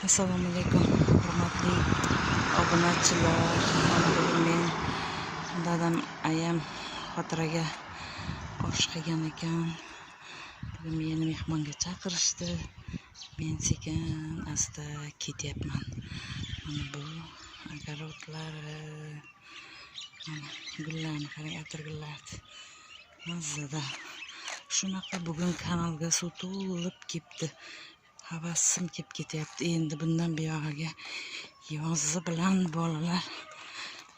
Assalomu alaykum, hurmatli obunachilar. Bugun men dadam ayam xotiraga osh qilgan ekan. Bugun meni mehmonga chaqirishdi. Men sekin asta ketyapman. Mana bu agarodlari, mana gullarni qarang, atirgullar. Mazada. Shunaqa bugun kanalga suv to'lib ketdi. Havasim kelib ketyapti. Endi bundan buyog'iga yozi bilan bolalar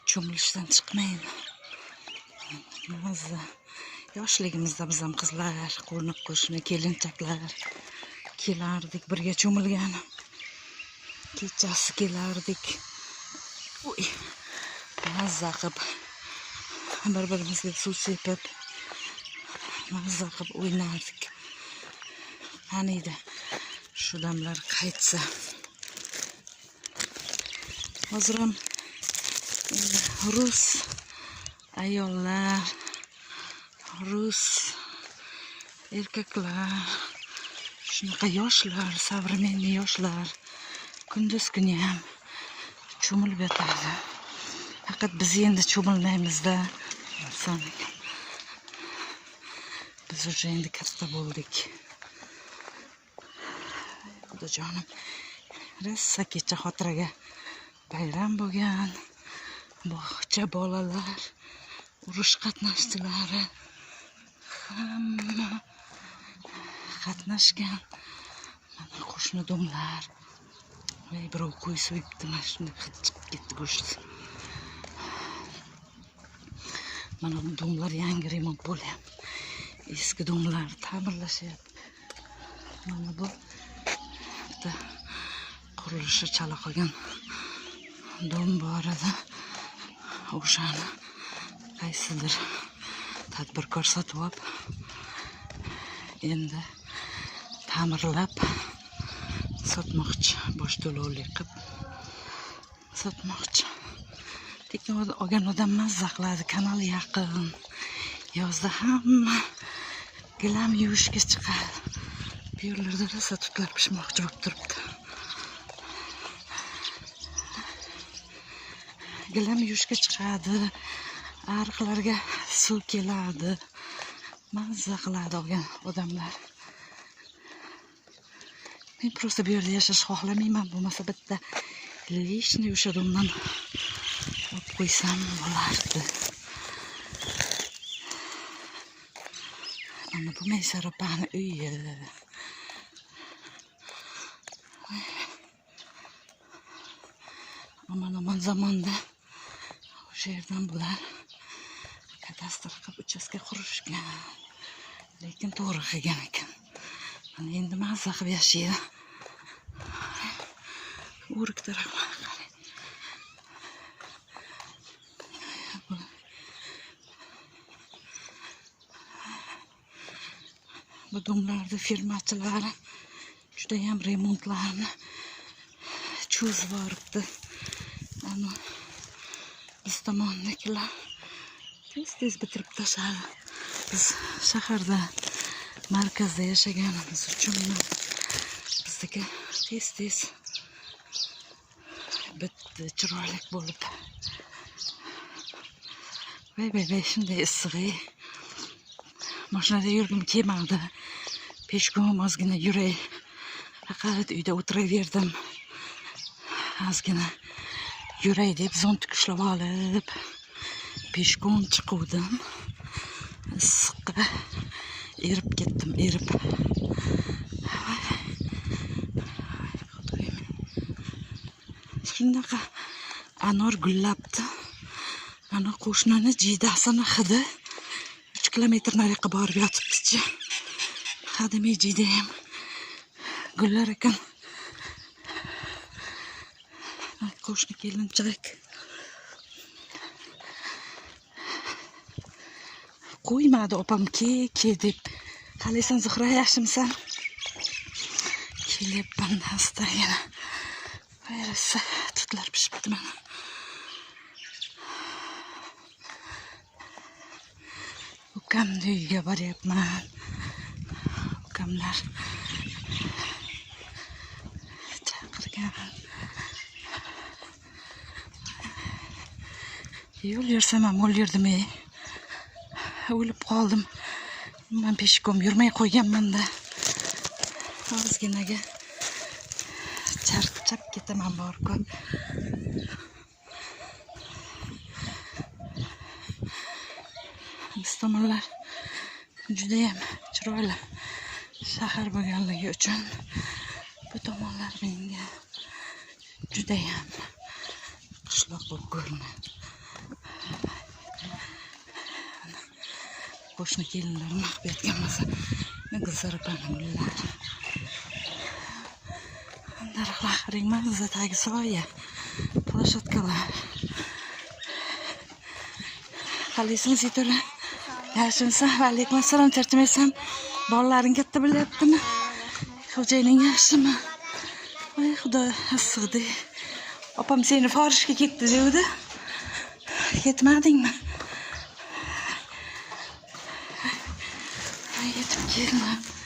cho'milishdan chiqmaydi. Mazza. Yoshligimizda biz ham qizlar, qo'shni kelinchaklar kelardik, birga cho'milgan. Kechasi kelardik. Uy. Mazza qilib bir-birimizga suv sepib mazza qilib o'ynardik. Qaniydi shu damlar qaytsa. Hozir ham rus ayollar, rus erkaklar, shunaqa yoshlar, современный yoshlar kunduz kuni ham cho'milib yotadi. Faqat biz endi cho'milmaymiz-da. Biz уже endi katta bo'ldik. Xudojonim, rosa kecha xotiraga bayram bo'lgan. Bog'cha bolalar, urush qatnashchilari hamma qatnashgan. Mana qo'shni domlar. Birov qo'y so'yibdi, mana shunday hid chiqib ketdi go'sht. Mana bu domlar yangi remont bo'lyapti. Eski domlar ta'mirlashyapti. Mana bu qurilishi chala qolgan dom bor edi. O'shani qaysidir tadbirkor sotib olib, endi ta'mirlab sotmoqchi, bosh to'lovlik qilib sotmoqchi. Tekin olgan odam mazza qiladi, kanal yaqin. Yozda hamma gilam yuvishga chiqadi. Bu yerlarda rosa tutlar pishmoqchi bo'lib turibdi. Gilam yuvishga chiqadi, ariqlarga suv keladi. Mazza qiladi olgan odamlar. Men просто bu yerda yashash xohlamayman. Bo'lmasa bitta lishni o'sha domdan olib qo'ysam bo'lardi. Mana bu Maysara opani uyi. Aman zamonda o'sha yerdan bular kadastr qilib uchastka qurishgan. Lekin to'g'ri qilgan ekan. Mana endi mazza qilib yashaydi. O'rik taraflar qarang. Bu domlarda firmachilari juda ham remontlarni cho'zib boribdi. Ana biz tomondagilar tez bitirib tashladi. Biz shaharda, markazda yashaganimiz uchun bizdagi tez bitdi, chiroyli bo'lib. Voy, shunday issiq. Mashinada yurgim kelmadi. Peshkom ozgina yuray. Faqat uyda o'tiraverdim. Ozgina yuray deb zont ushlab olib, peshkom chiquvdim. Issiqqa erib ketdim, erib. Shunaqa anor gullabdi. Mana qo'shnini jiydasini hidi 3 kilometr nariyoqqa borib yotibdi-chi. Hadimay jiyda ham gullar ekan. Qo'shni kelinchak qo'ymadi opam ke deb. Qalaysan Zuhra, yaxshimisan? Kelyapman astagina. Rosa tutlar pishibdi mana. Ukamni uyiga boryapman. Ukamlar chaqirgan. ekan. Yo'l yursam ham o'lirdim-ey. O'lib qoldim. Men peshkom yurmay qo'yganman-da. Ozginaga charchab ketaman bor-ku. Biz tomonlar juda ham chiroyli shahar bo'lganligi uchun bu tomonlar menga juda ham qishloq bo'lib ko'rinadi. Qo'shni kelinlar mahbiyatgan bo'lsa, qizaribman ular. Daraxtlar ringman, tagi soya, plashatkalar. Qalaysizmi Zito'la? Yaxshimisiz? Alaykum assalom, charchamaysan? Bolalaring katta bo'lyaptimi? Xo'jayining yaxshimi? Voy xudo, issiqdi. Opam seni forishga ketdi dedi. Ketmadingmi? Yetib keldim.